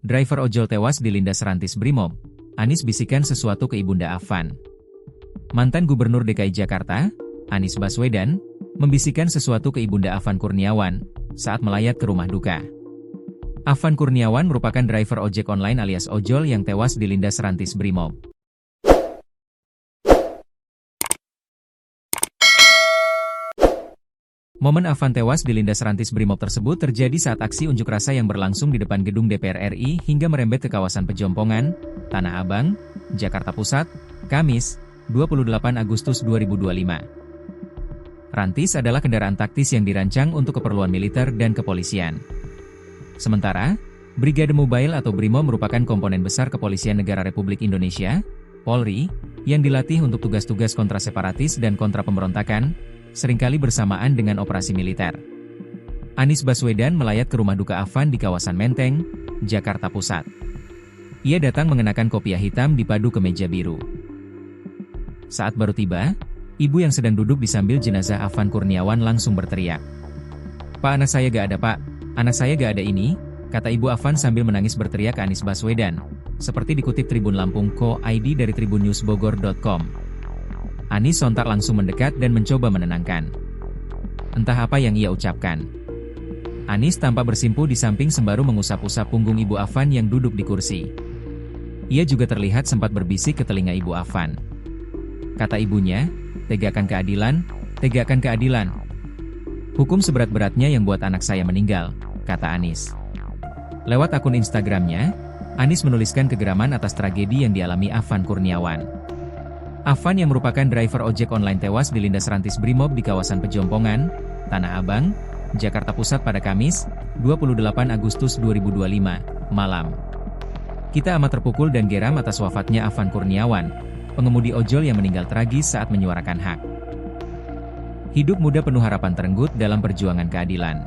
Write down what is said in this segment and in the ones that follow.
Driver ojol tewas dilindas rantis Brimob. Anies bisikan sesuatu ke Ibunda Afan. Mantan Gubernur DKI Jakarta, Anies Baswedan, membisikkan sesuatu ke Ibunda Afan Kurniawan saat melayat ke rumah duka. Afan Kurniawan merupakan driver ojek online alias ojol yang tewas dilindas rantis Brimob. Momen Afan tewas dilindas rantis Brimob tersebut terjadi saat aksi unjuk rasa yang berlangsung di depan gedung DPR RI hingga merembet ke kawasan Pejompongan, Tanah Abang, Jakarta Pusat, Kamis, 28 Agustus 2025. Rantis adalah kendaraan taktis yang dirancang untuk keperluan militer dan kepolisian. Sementara, Brigade Mobile atau Brimob merupakan komponen besar Kepolisian Negara Republik Indonesia, Polri, yang dilatih untuk tugas-tugas kontra separatis dan kontra pemberontakan, seringkali bersamaan dengan operasi militer. Anies Baswedan melayat ke rumah duka Afan di kawasan Menteng, Jakarta Pusat. Ia datang mengenakan kopiah hitam dipadu kemeja biru. Saat baru tiba, ibu yang sedang duduk di sambil jenazah Afan Kurniawan langsung berteriak. "Pak, anak saya gak ada pak, anak saya gak ada ini," kata ibu Afan sambil menangis berteriak ke Anies Baswedan, seperti dikutip Tribun Lampung.co.id dari tribunnewsbogor.com. Anies sontak langsung mendekat dan mencoba menenangkan. Entah apa yang ia ucapkan. Anies tampak bersimpuh di samping sembari mengusap-usap punggung ibu Afan yang duduk di kursi. Ia juga terlihat sempat berbisik ke telinga ibu Afan. Kata ibunya, "Tegakkan keadilan, tegakkan keadilan. Hukum seberat-beratnya yang buat anak saya meninggal," kata Anies. Lewat akun Instagramnya, Anies menuliskan kegeraman atas tragedi yang dialami Afan Kurniawan. Afan yang merupakan driver ojek online tewas dilindas rantis Brimob di kawasan Pejompongan, Tanah Abang, Jakarta Pusat pada Kamis, 28 Agustus 2025, malam. Kita amat terpukul dan geram atas wafatnya Afan Kurniawan, pengemudi ojol yang meninggal tragis saat menyuarakan hak. Hidup muda penuh harapan terenggut dalam perjuangan keadilan.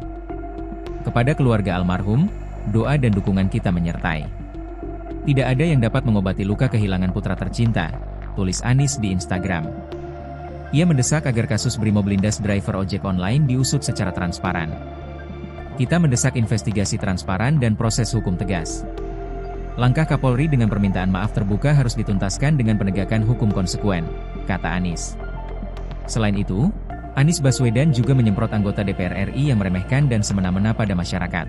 Kepada keluarga almarhum, doa dan dukungan kita menyertai. Tidak ada yang dapat mengobati luka kehilangan putra tercinta, tulis Anies di Instagram. Ia mendesak agar kasus Brimob lindas driver ojek online diusut secara transparan. Kita mendesak investigasi transparan dan proses hukum tegas. Langkah Kapolri dengan permintaan maaf terbuka harus dituntaskan dengan penegakan hukum konsekuen, kata Anies. Selain itu, Anies Baswedan juga menyemprot anggota DPR RI yang meremehkan dan semena-mena pada masyarakat.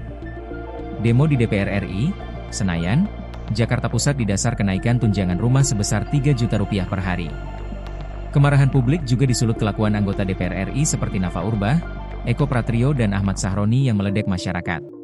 Demo di DPR RI, Senayan, Jakarta Pusat didasar kenaikan tunjangan rumah sebesar 3 juta rupiah per hari. Kemarahan publik juga disulut kelakuan anggota DPR RI seperti Nafa Urbah, Eko Pratrio dan Ahmad Sahroni yang meledek masyarakat.